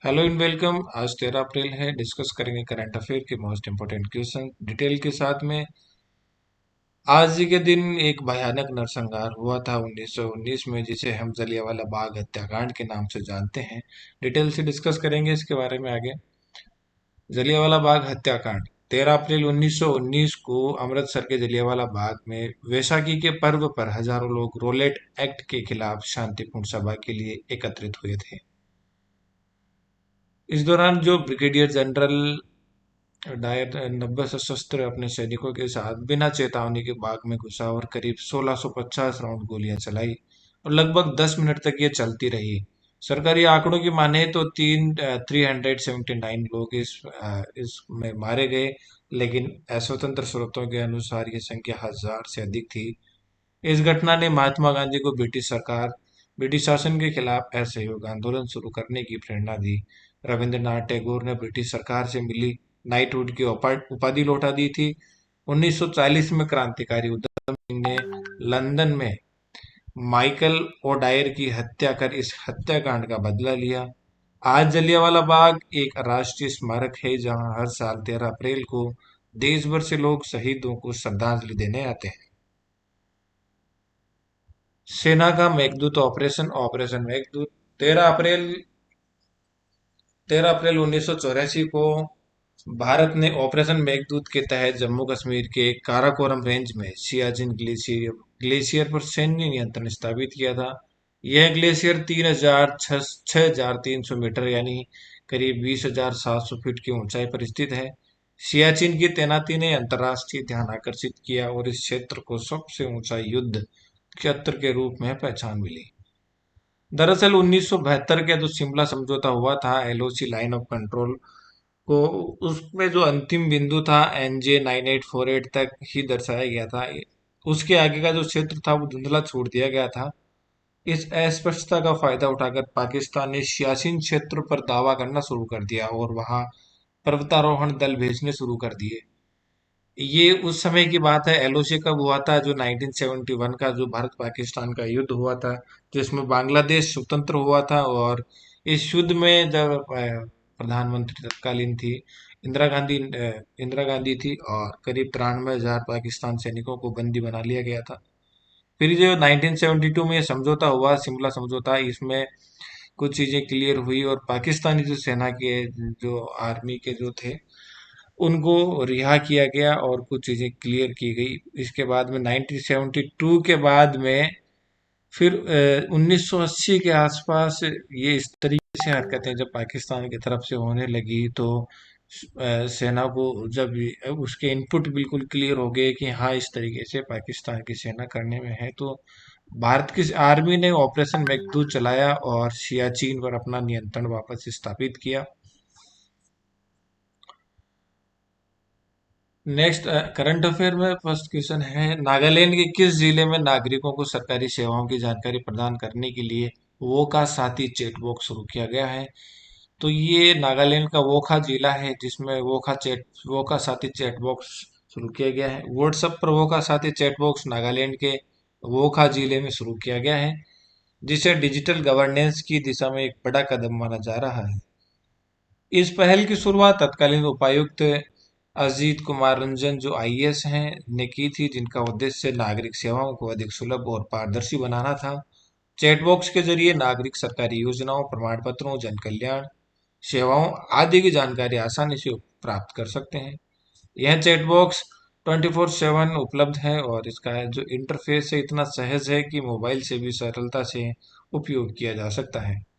Hello and welcome. आज 13 अप्रैल है। Discuss करेंगे करंट अफेयर के मोस्ट इंपोर्टेंट क्वेश्चन डिटेल के साथ में। आज ही के दिन एक भयानक नरसंहार हुआ था 1919 में, जिसे हम जलियांवाला बाग हत्याकांड के नाम से जानते हैं। डिटेल से डिस्कस करेंगे इसके बारे में आगे। जलियांवाला बाग हत्याकांड 13 अप्रैल 1919 को अमृतसर के जलियांवाला बाग में वैसाखी के पर्व पर हजारों लोग रोलेट एक्ट के खिलाफ शांतिपूर्ण सभा के लिए एकत्रित हुए थे। इस दौरान जो ब्रिगेडियर जनरल डायर 90 सशस्त्र अपने सैनिकों के साथ बिना चेतावनी के बाग में घुसा और करीब 1650 राउंड गोलियां चलाई और लगभग 10 मिनट तक ये चलती रही। सरकारी आंकड़ों की माने तो 379 लोग इसमें मारे गए, लेकिन स्वतंत्र स्रोतों के अनुसार ये संख्या हजार से अधिक थी। इस घटना ने महात्मा गांधी को ब्रिटिश शासन के खिलाफ असहयोग आंदोलन शुरू करने की प्रेरणा दी। रविंद्रनाथ टैगोर ने ब्रिटिश सरकार से मिली नाइटहुड की उपाधि लौटा दी थी। 1940 में क्रांतिकारी उधम सिंह ने लंदन में माइकल ओडायर की हत्या कर इस हत्याकांड का बदला लिया। आज जलियांवाला बाग एक राष्ट्रीय स्मारक है, जहां हर साल 13 अप्रैल को देश भर से लोग शहीदों को श्रद्धांजलि देने आते हैं। सेना का मेघदूत ऑपरेशन ऑपरेशन मेघदूत 13 अप्रैल 13 अप्रैल 1984 को भारत ने ऑपरेशन मेघदूत के तहत जम्मू कश्मीर के काराकोरम रेंज में सियाचिन ग्लेशियर पर सैन्य नियंत्रण स्थापित किया था। यह ग्लेशियर 6,300 मीटर यानी करीब 20,700 फीट की ऊंचाई पर स्थित है। सियाचिन की तैनाती ने अंतर्राष्ट्रीय ध्यान आकर्षित किया और इस क्षेत्र को सबसे ऊंचा युद्ध क्षेत्र के रूप में पहचान मिली। दरअसल 1972 के जो शिमला समझौता हुआ था, एलओसी लाइन ऑफ कंट्रोल को, उसमें जो अंतिम बिंदु था एनजे 9848 तक ही दर्शाया गया था। उसके आगे का जो क्षेत्र था वो धुंधला छोड़ दिया गया था। इस अस्पष्टता का फायदा उठाकर पाकिस्तान ने सियाचिन क्षेत्र पर दावा करना शुरू कर दिया और वहां पर्वतारोहण दल भेजने शुरू कर दिए। ये उस समय की बात है। एलओसी कब हुआ था? जो 1971 का जो भारत पाकिस्तान का युद्ध हुआ था, जिसमें बांग्लादेश स्वतंत्र हुआ था। और इस युद्ध में जब प्रधानमंत्री तत्कालीन थी इंदिरा गांधी थी, और करीब 93,000 पाकिस्तान सैनिकों को बंदी बना लिया गया था। फिर जो 1972 में ये समझौता हुआ, शिमला समझौता, इसमें कुछ चीजें क्लियर हुई और पाकिस्तानी जो सेना के जो आर्मी के जो थे उनको रिहा किया गया और कुछ चीजें क्लियर की गई। इसके बाद में 1972 के बाद में फिर 1980 के आसपास ये इस तरीके से हरकतें जब पाकिस्तान की तरफ से होने लगी, तो सेना को जब उसके इनपुट बिल्कुल क्लियर हो गए कि हाँ, इस तरीके से पाकिस्तान की सेना करने में है, तो भारत की आर्मी ने ऑपरेशन मेघदूत चलाया और सियाचिन पर अपना नियंत्रण वापस स्थापित किया। नेक्स्ट करंट अफेयर में फर्स्ट क्वेश्चन है, नागालैंड के किस जिले में नागरिकों को सरकारी सेवाओं की जानकारी प्रदान करने के लिए वोका साथी चैट बॉक्स शुरू किया गया है? तो ये नागालैंड का वोखा जिला है, जिसमें वोका साथी चैट बॉक्स शुरू किया गया है। व्हाट्सएप पर वोका साथी चैट बॉक्स नागालैंड के वोखा जिले में शुरू किया गया है, जिसे डिजिटल गवर्नेंस की दिशा में एक बड़ा कदम माना जा रहा है। इस पहल की शुरुआत तत्कालीन उपायुक्त अजीत कुमार रंजन, जो आईएएस हैं, ने की थी, जिनका उद्देश्य नागरिक सेवाओं को अधिक सुलभ और पारदर्शी बनाना था। चैटबॉक्स के जरिए नागरिक सरकारी योजनाओं, प्रमाण पत्रों, जन कल्याण सेवाओं आदि की जानकारी आसानी से प्राप्त कर सकते हैं। यह चैटबॉक्स 24/7 उपलब्ध है और इसका जो इंटरफेस है इतना सहज है कि मोबाइल से भी सरलता से उपयोग किया जा सकता है।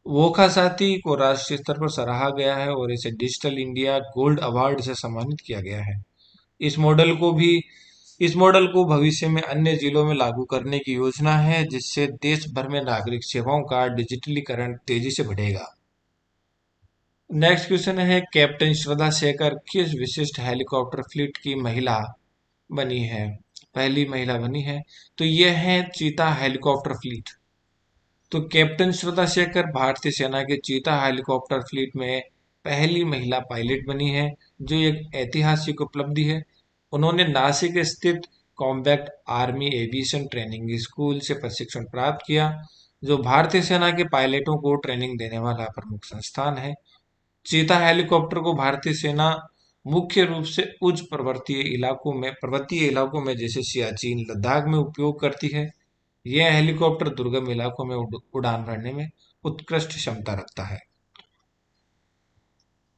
वोखा साथी को राष्ट्रीय स्तर पर सराहा गया है और इसे डिजिटल इंडिया गोल्ड अवार्ड से सम्मानित किया गया है। इस मॉडल को भी इस मॉडल को भविष्य में अन्य जिलों में लागू करने की योजना है, जिससे देश भर में नागरिक सेवाओं का डिजिटलीकरण तेजी से बढ़ेगा। नेक्स्ट क्वेश्चन है, कैप्टन श्रद्धा शेखर किस विशिष्ट हेलीकॉप्टर फ्लीट की महिला बनी है? पहली महिला बनी है, तो यह है चीता हेलीकॉप्टर फ्लीट। तो कैप्टन श्रद्धा शेखर भारतीय सेना के चीता हेलीकॉप्टर फ्लीट में पहली महिला पायलट बनी है, जो एक ऐतिहासिक उपलब्धि है। उन्होंने नासिक स्थित combat army aviation training school से प्रशिक्षण प्राप्त किया जो भारतीय सेना के पायलटों को ट्रेनिंग देने वाला प्रमुख संस्थान है। चीता हेलीकॉप्टर को भारतीय सेना मुख्य रूप से उच्च पर्वतीय इलाकों में जैसे सियाचिन, लद्दाख में उपयोग करती है। यह हेलीकॉप्टर दुर्गम इलाकों में उड़ान भरने में उत्कृष्ट क्षमता रखता है।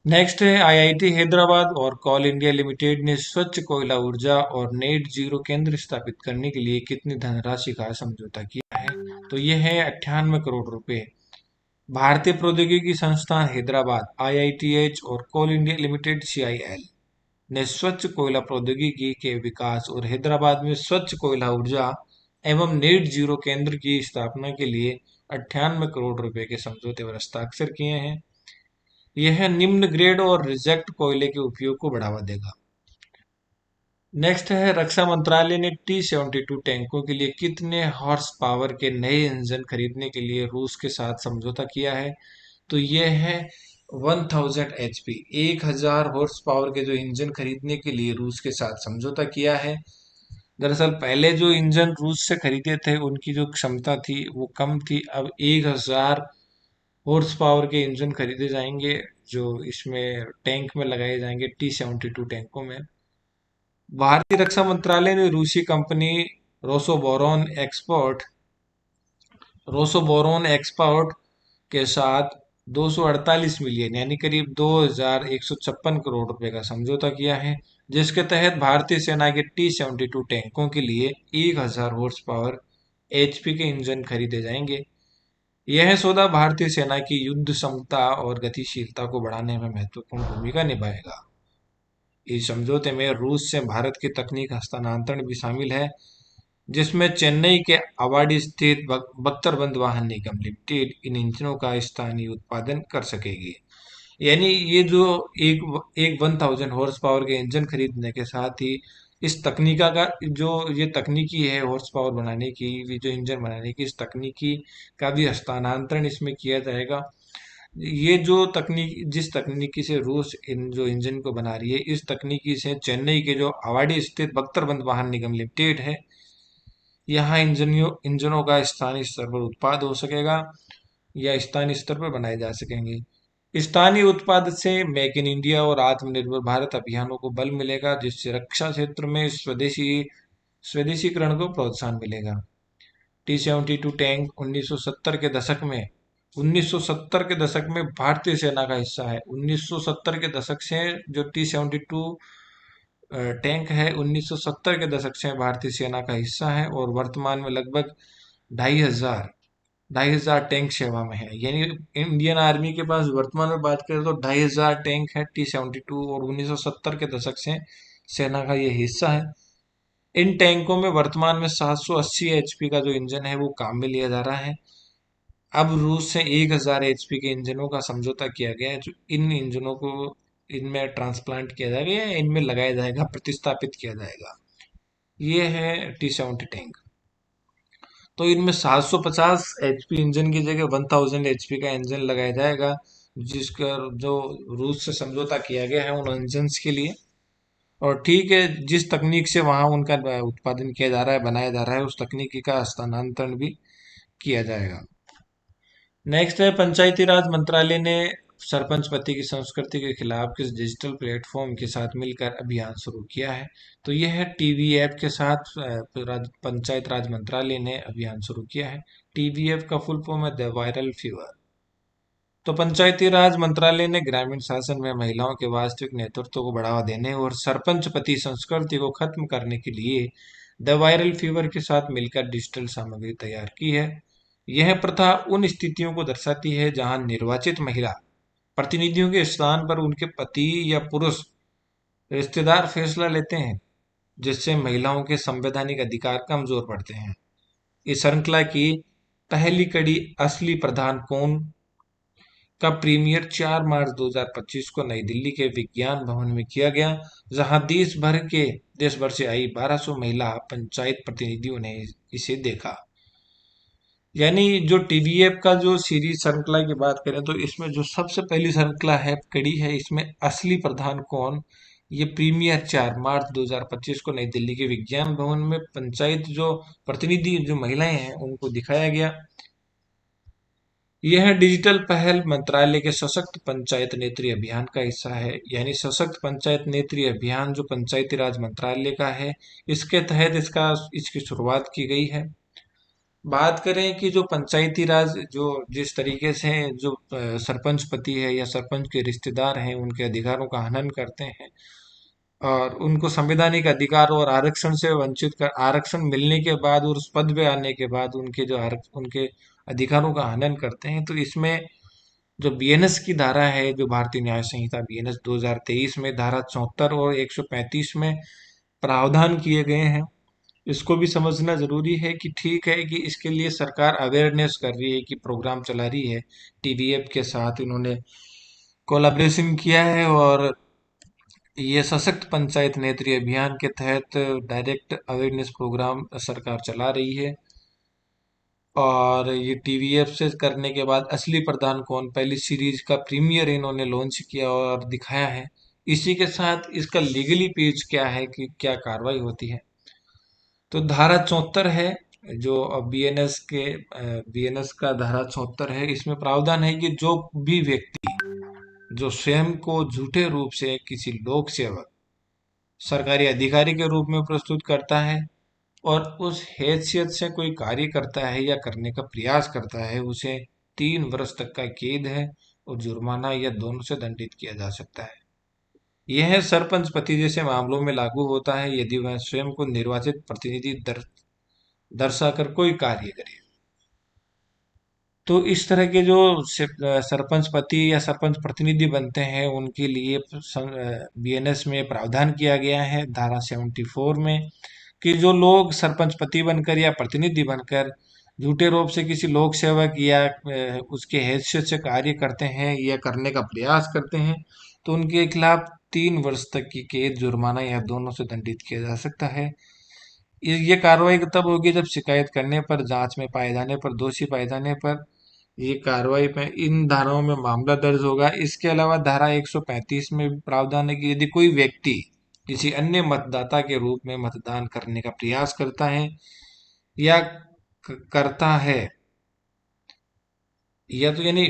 नेक्स्ट है आईआईटी हैदराबाद और कोल इंडिया लिमिटेड ने स्वच्छ कोयला ऊर्जा और नेट जीरो केंद्र स्थापित करने के लिए कितनी धनराशि का समझौता किया है? तो यह है 98 करोड़ रुपए। भारतीय प्रौद्योगिकी संस्थान हैदराबाद आईआईटीएच और कोल इंडिया लिमिटेड सीआईएल ने स्वच्छ कोयला प्रौद्योगिकी के विकास और हैदराबाद में स्वच्छ कोयला ऊर्जा एवं नेट जीरो केंद्र की स्थापना के लिए 98 करोड़ रुपए के समझौते पर हस्ताक्षर किए हैं। यह निम्न ग्रेड और रिजेक्ट कोयले के उपयोग को बढ़ावा देगा। नेक्स्ट है रक्षा मंत्रालय ने T-72 टैंकों के लिए कितने हॉर्स पावर के नए इंजन खरीदने के लिए रूस के साथ समझौता किया है? तो यह है 1000 HP, 1000 हॉर्स पावर के जो इंजन खरीदने के लिए रूस के साथ समझौता किया है। दरअसल पहले जो इंजन रूस से खरीदे थे उनकी जो क्षमता थी वो कम थी। अब 1000 हॉर्स पावर के इंजन खरीदे जाएंगे जो इसमें टैंक में लगाए जाएंगे T-72 टैंकों में। भारतीय रक्षा मंत्रालय ने रूसी company Rosoboron export Rosoboron export के साथ 248 मिलियन यानी करीब 2156 करोड़ रुपए का समझौता किया है, जिसके तहत भारतीय सेना के T-72 टैंकों के लिए 1000 हॉर्स पावर HP के इंजन खरीदे जाएंगे। यह सौदा भारतीय सेना की युद्ध क्षमता और गतिशीलता को बढ़ाने में महत्वपूर्ण भूमिका निभाएगा। इस समझौते में रूस से भारत की तकनीक हस्तांतरण भी शामिल है, जिसमें चेन्नई के अवाडी स्थित बख्तरबंद वाहन निगम लिमिटेड इन इंजनों का स्थानीय उत्पादन कर सकेगी। यानी ये जो एक एक 1000 हॉर्स पावर के इंजन खरीदने के साथ ही इस तकनीका का जो ये तकनीकी है हॉर्स पावर बनाने की, ये जो इंजन बनाने की इस तकनीकी का भी हस्तांतरण इसमें किया जाएगा। ये जो तकनीक जिस तकनीकी से रूस इन जो इंजन को बना रही है, इस तकनीकी से चेन्नई के जो अवाडी स्थित बख्तरबंद वाहन निगम लिमिटेड है, यहाँ इंजनों का स्थानीय स्तर पर उत्पाद हो सकेगा या स्थानीय स्तर पर बनाए जा सकेंगे। स्थानीय उत्पाद से मेक इन इंडिया और आत्मनिर्भर भारत अभियानों को बल मिलेगा, जिससे रक्षा क्षेत्र में स्वदेशीकरण को प्रोत्साहन मिलेगा। T-72 टैंक 1970 के दशक में भारतीय सेना का हिस्सा है। 1970 के दशक से जो T-72 टैंक है 1970 के दशक से भारतीय सेना का हिस्सा है और वर्तमान में लगभग 2500 टैंक सेवा में है। यानी इंडियन आर्मी के पास वर्तमान में बात करें तो 2500 टैंक है T-72 और 1970 के दशक से सेना का ये हिस्सा है। इन टैंकों में वर्तमान में 780 HP का जो इंजन है वो काम में लिया जा रहा है। अब रूस से 1000 HP के इंजनों का समझौता किया गया है, जो इन इंजनों को इनमें ट्रांसप्लांट किया जाएगा या इनमें लगाया जाएगा, प्रतिस्थापित किया जाएगा। ये है T-70 टैंक। तो इनमें 750 HP इंजन की जगह 1000 HP का इंजन लगाया जाएगा, जिसका जो रूस से समझौता किया गया है उन इंजन के लिए। और ठीक है, जिस तकनीक से वहां उनका उत्पादन किया जा रहा है, बनाया जा रहा है, उस तकनीकी का हस्तांतरण भी किया जाएगा। नेक्स्ट है पंचायती राज मंत्रालय ने सरपंच पति की संस्कृति के खिलाफ किस डिजिटल प्लेटफॉर्म के साथ मिलकर अभियान शुरू किया है? तो यह है टीवी ऐप के साथ पंचायत राज मंत्रालय ने अभियान शुरू किया है। टीवी ऐप का फुल फॉर्म है द वायरल फीवर। तो पंचायती राज मंत्रालय ने ग्रामीण शासन में महिलाओं के वास्तविक नेतृत्व को बढ़ावा देने और सरपंच पति संस्कृति को खत्म करने के लिए द वायरल फीवर के साथ मिलकर डिजिटल सामग्री तैयार की है। यह प्रथा उन स्थितियों को दर्शाती है जहां निर्वाचित महिला प्रतिनिधियों के स्थान पर उनके पति या पुरुष रिश्तेदार फैसला लेते हैं, जिससे महिलाओं के संवैधानिक अधिकार कमजोर पड़ते हैं। इस श्रृंखला की पहली कड़ी असली प्रधान कौन का प्रीमियर 4 मार्च 2025 को नई दिल्ली के विज्ञान भवन में किया गया, जहां देश भर से आई 1200 महिला पंचायत प्रतिनिधियों ने इसे देखा। यानी जो टीवीएफ का जो सीरीज श्रृंखला की बात करें तो इसमें जो सबसे पहली श्रृंखला है कड़ी है, इसमें असली प्रधान कौन, ये प्रीमियर 4 मार्च 2025 को नई दिल्ली के विज्ञान भवन में पंचायत जो प्रतिनिधि जो महिलाएं हैं उनको दिखाया गया। यह डिजिटल पहल मंत्रालय के सशक्त पंचायत नेत्री अभियान का हिस्सा है। यानी सशक्त पंचायत नेत्री अभियान जो पंचायती राज मंत्रालय का है, इसके तहत इसकी शुरुआत की गई है। बात करें कि जो पंचायती राज जो जिस तरीके से जो सरपंच पति है या सरपंच के रिश्तेदार हैं उनके अधिकारों का हनन करते हैं और उनको संवैधानिक अधिकार और आरक्षण से वंचित कर, आरक्षण मिलने के बाद और उस पद पे आने के बाद उनके अधिकारों का हनन करते हैं, तो इसमें जो बीएनएस की धारा है, जो भारतीय न्याय संहिता बीएनएस 2023 में धारा 74 और 135 में प्रावधान किए गए हैं। इसको भी समझना जरूरी है कि ठीक है कि इसके लिए सरकार अवेयरनेस कर रही है कि प्रोग्राम चला रही है। टीडीएफ के साथ इन्होंने कोलैबोरेशन किया है और ये सशक्त पंचायत नेत्री अभियान के तहत डायरेक्ट अवेयरनेस प्रोग्राम सरकार चला रही है। और ये टीवीएफ से करने के बाद असली प्रधान कौन पहली सीरीज का प्रीमियर इन्होंने लॉन्च किया और दिखाया है। इसी के साथ इसका लीगली पेज क्या है कि क्या कार्रवाई होती है। तो धारा 74 है जो बीएनएस का धारा 74 है। इसमें प्रावधान है कि जो भी व्यक्ति जो स्वयं को झूठे रूप से किसी लोक सेवक सरकारी अधिकारी के रूप में प्रस्तुत करता है और उस हैसियत से कोई कार्य करता है या करने का प्रयास करता है, उसे 3 वर्ष तक का कैद है और जुर्माना या दोनों से दंडित किया जा सकता है। यह सरपंच पति जैसे मामलों में लागू होता है यदि वह स्वयं को निर्वाचित प्रतिनिधि दर्शाकर कोई कार्य करे। तो इस तरह के जो सरपंच पति या सरपंच प्रतिनिधि बनते हैं उनके लिए बीएनएस में प्रावधान किया गया है धारा 74 में कि जो लोग सरपंच पति बनकर या प्रतिनिधि बनकर झूठे रूप से किसी लोक सेवक या उसके हैसियत से कार्य करते हैं या करने का प्रयास करते हैं, तो उनके खिलाफ 3 वर्ष तक की कैद, जुर्माना या दोनों से दंडित किया जा सकता है। ये कार्रवाई तब होगी जब शिकायत करने पर, जांच में पाए जाने पर, दोषी पाए जाने पर ये कार्रवाई पे इन धाराओं में मामला दर्ज होगा। इसके अलावा धारा 135 में भी प्रावधान है कि यदि कोई व्यक्ति किसी अन्य मतदाता के रूप में मतदान करने का प्रयास करता है या करता है, या तो यानी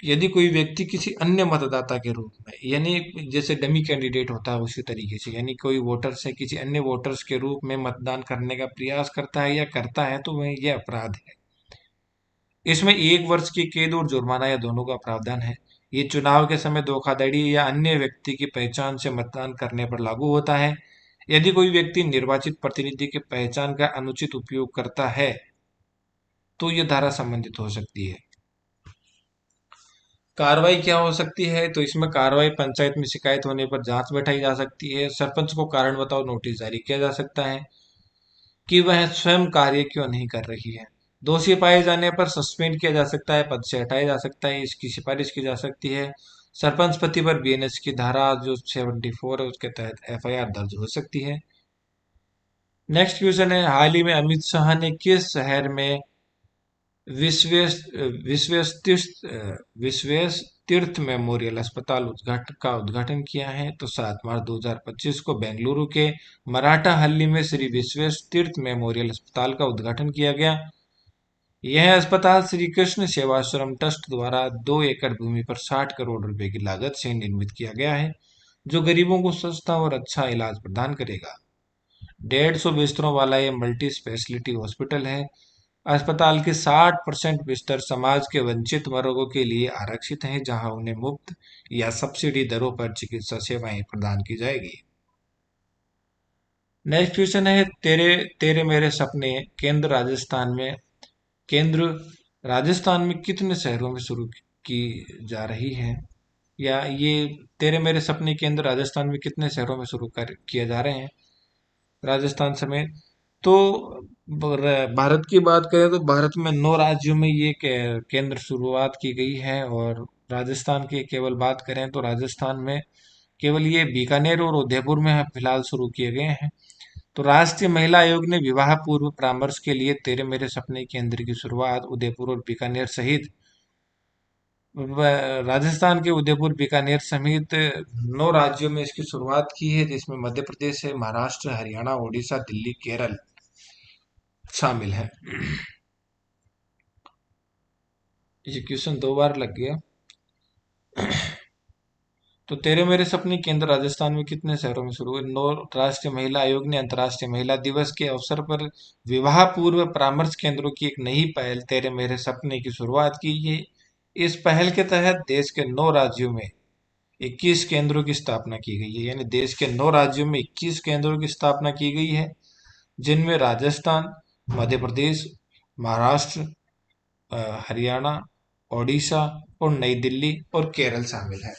यदि कोई व्यक्ति किसी अन्य मतदाता के रूप में, यानी जैसे डमी कैंडिडेट होता है उसी तरीके से, यानी कोई वोटर से किसी अन्य वोटर्स के रूप में मतदान करने का प्रयास करता है या करता है, तो वह यह अपराध है। इसमें 1 वर्ष की कैद और जुर्माना या दोनों का प्रावधान है। ये चुनाव के समय धोखाधड़ी या अन्य व्यक्ति की पहचान से मतदान करने पर लागू होता है। यदि कोई व्यक्ति निर्वाचित प्रतिनिधि की पहचान का अनुचित उपयोग करता है तो ये धारा संबंधित हो सकती है। कार्रवाई क्या हो सकती है, तो इसमें कार्रवाई पंचायत में शिकायत होने पर जांच बैठाई जा सकती है। सरपंच को कारण बताओ नोटिस जारी किया जा सकता है कि वह स्वयं कार्य क्यों नहीं कर रही है। दोषी पाए जाने पर सस्पेंड किया जा सकता है, पद से हटाया जा सकता है, इसकी सिफारिश की जा सकती है। सरपंच पति पर बीएनएस की धारा जो 74 है उसके तहत एफआईआर दर्ज हो सकती है। नेक्स्ट क्वेश्चन है, हाल ही में अमित शाह ने किस शहर में विश्व विश्वेश तीर्थ मेमोरियल अस्पताल उद्घाटन किया है, तो 7 मार्च 2025 को बेंगलुरु के मराठा हल्ली में श्री विश्वेश तीर्थ मेमोरियल अस्पताल का उद्घाटन किया गया। यह अस्पताल श्री कृष्ण सेवाश्रम ट्रस्ट द्वारा 2 एकड़ भूमि पर 60 करोड़ रुपए की लागत से निर्मित किया गया है, जो गरीबों को सस्ता और अच्छा इलाज प्रदान करेगा। 150 बिस्तरों वाला यह मल्टी स्पेशलिटी हॉस्पिटल है। अस्पताल के 60% बिस्तर समाज के वंचित वर्गों के लिए आरक्षित हैं, जहां उन्हें मुफ्त या सब्सिडी दरों पर चिकित्सा सेवाएं प्रदान की जाएगी। नेक्स्ट क्वेश्चन है, तेरे तेरे मेरे सपने केंद्र राजस्थान में कितने शहरों में शुरू की जा रही है, या ये तेरे मेरे सपने केंद्र राजस्थान में कितने शहरों में शुरू कर किए जा रहे हैं राजस्थान समेत। तो भारत की बात करें तो भारत में 9 राज्यों में ये केंद्र शुरुआत की गई है, और राजस्थान की केवल बात करें तो राजस्थान में केवल ये बीकानेर और उदयपुर में फिलहाल शुरू किए गए हैं। तो राष्ट्रीय महिला आयोग ने विवाह पूर्व परामर्श के लिए तेरे मेरे सपने केंद्र की शुरुआत उदयपुर और बीकानेर सहित राजस्थान के उदयपुर बीकानेर समेत 9 राज्यों में इसकी शुरुआत की है, जिसमें मध्य प्रदेश है, महाराष्ट्र, हरियाणा, उड़ीसा, दिल्ली, केरल शामिल है। ये क्वेश्चन 2 बार लग गया। तो तेरे मेरे सपने केंद्र राजस्थान में कितने शहरों में शुरू हुए? नौ। राष्ट्रीय महिला आयोग ने अंतर्राष्ट्रीय महिला दिवस के अवसर पर विवाह पूर्व परामर्श केंद्रों की एक नई पहल तेरे मेरे सपने की शुरुआत की है। इस पहल के तहत देश के 9 राज्यों में 21 केंद्रों की स्थापना की गई है। यानी देश के 9 राज्यों में 21 केंद्रों की स्थापना की गई है, जिनमें राजस्थान, मध्य प्रदेश, महाराष्ट्र, हरियाणा, ओडिशा और नई दिल्ली और केरल शामिल है।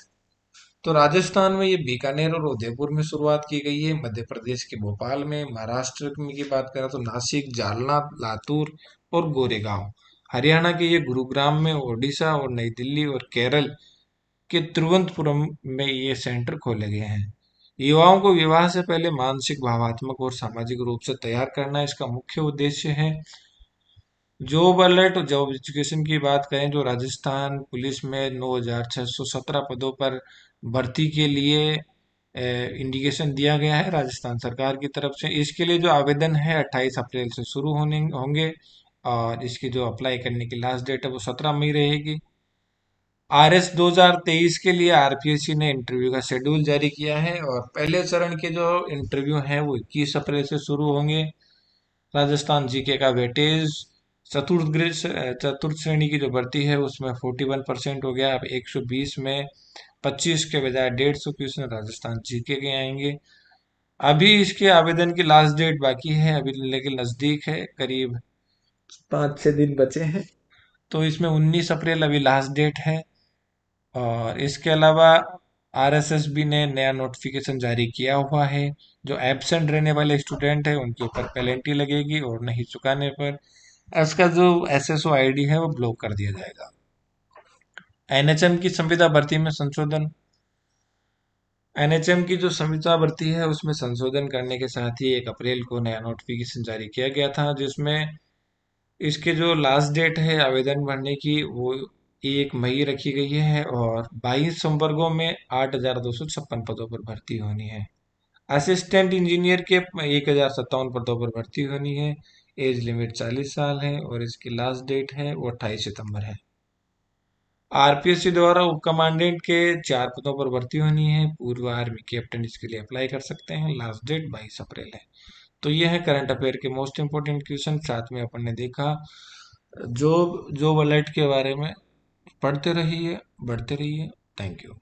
तो राजस्थान में ये बीकानेर और उदयपुर में शुरुआत की गई है, मध्य प्रदेश के भोपाल में, महाराष्ट्र में की बात करें तो नासिक, जालना, लातूर और गोरेगांव, हरियाणा के ये गुरुग्राम में, ओडिशा और नई दिल्ली और केरल के तिरुवनंतपुरम में ये सेंटर खोले गए हैं। युवाओं को विवाह से पहले मानसिक, भावात्मक और सामाजिक रूप से तैयार करना इसका मुख्य उद्देश्य है। जॉब अलर्ट और जॉब एजुकेशन की बात करें, जो राजस्थान पुलिस में 9,617 पदों पर भर्ती के लिए इंडिकेशन दिया गया है राजस्थान सरकार की तरफ से। इसके लिए जो आवेदन है 28 अप्रैल से शुरू होने होंगे, और इसकी जो अप्लाई करने की लास्ट डेट है वो 17 मई रहेगी। RS 2023 के लिए RPSC ने इंटरव्यू का शेड्यूल जारी किया है, और पहले चरण के जो इंटरव्यू हैं वो 21 अप्रैल से शुरू होंगे। राजस्थान जीके का वेटेज चतुर्थ श्रेणी की जो भर्ती है उसमें 41% हो गया। अब 120 में 25 के बजाय 150 क्वेश्चन राजस्थान जीके के आएंगे। अभी इसके आवेदन की लास्ट डेट बाकी है अभी, लेकिन नजदीक है, करीब 5-6 दिन बचे हैं। तो इसमें 19 अप्रैल अभी लास्ट डेट है। और इसके अलावा RSSB ने नया नोटिफिकेशन जारी किया हुआ है। जो एब्सेंट रहने वाले स्टूडेंट है उनके ऊपर पेनल्टी लगेगी, और नहीं चुकाने पर इसका जो SSO ID है वो ब्लॉक कर दिया जाएगा। NHM की संविदा भर्ती में संशोधन। NHM की जो संविदा भर्ती है उसमें संशोधन करने के साथ ही 1 अप्रैल को नया नोटिफिकेशन जारी किया गया था, जिसमें इसके जो लास्ट डेट है आवेदन भरने की वो 1 मई रखी गई है, और 22 संवर्गों में 8,256 पदों पर भर्ती होनी है। असिस्टेंट इंजीनियर के 1,057 पदों पर भर्ती होनी है। एज लिमिट 40 साल है, और इसकी लास्ट डेट है वो 28 सितंबर है। RPSC द्वारा उप कमांडेंट के 4 पदों पर भर्ती होनी है। पूर्व आर्मी कैप्टन इसके लिए अप्लाई कर सकते हैं। लास्ट डेट 22 अप्रैल है। तो ये है करंट अफेयर के मोस्ट इंपोर्टेंट क्वेश्चन। साथ में अपन ने देखा जॉब अलर्ट के बारे में। पढ़ते रहिए, बढ़ते रहिए। Thank you.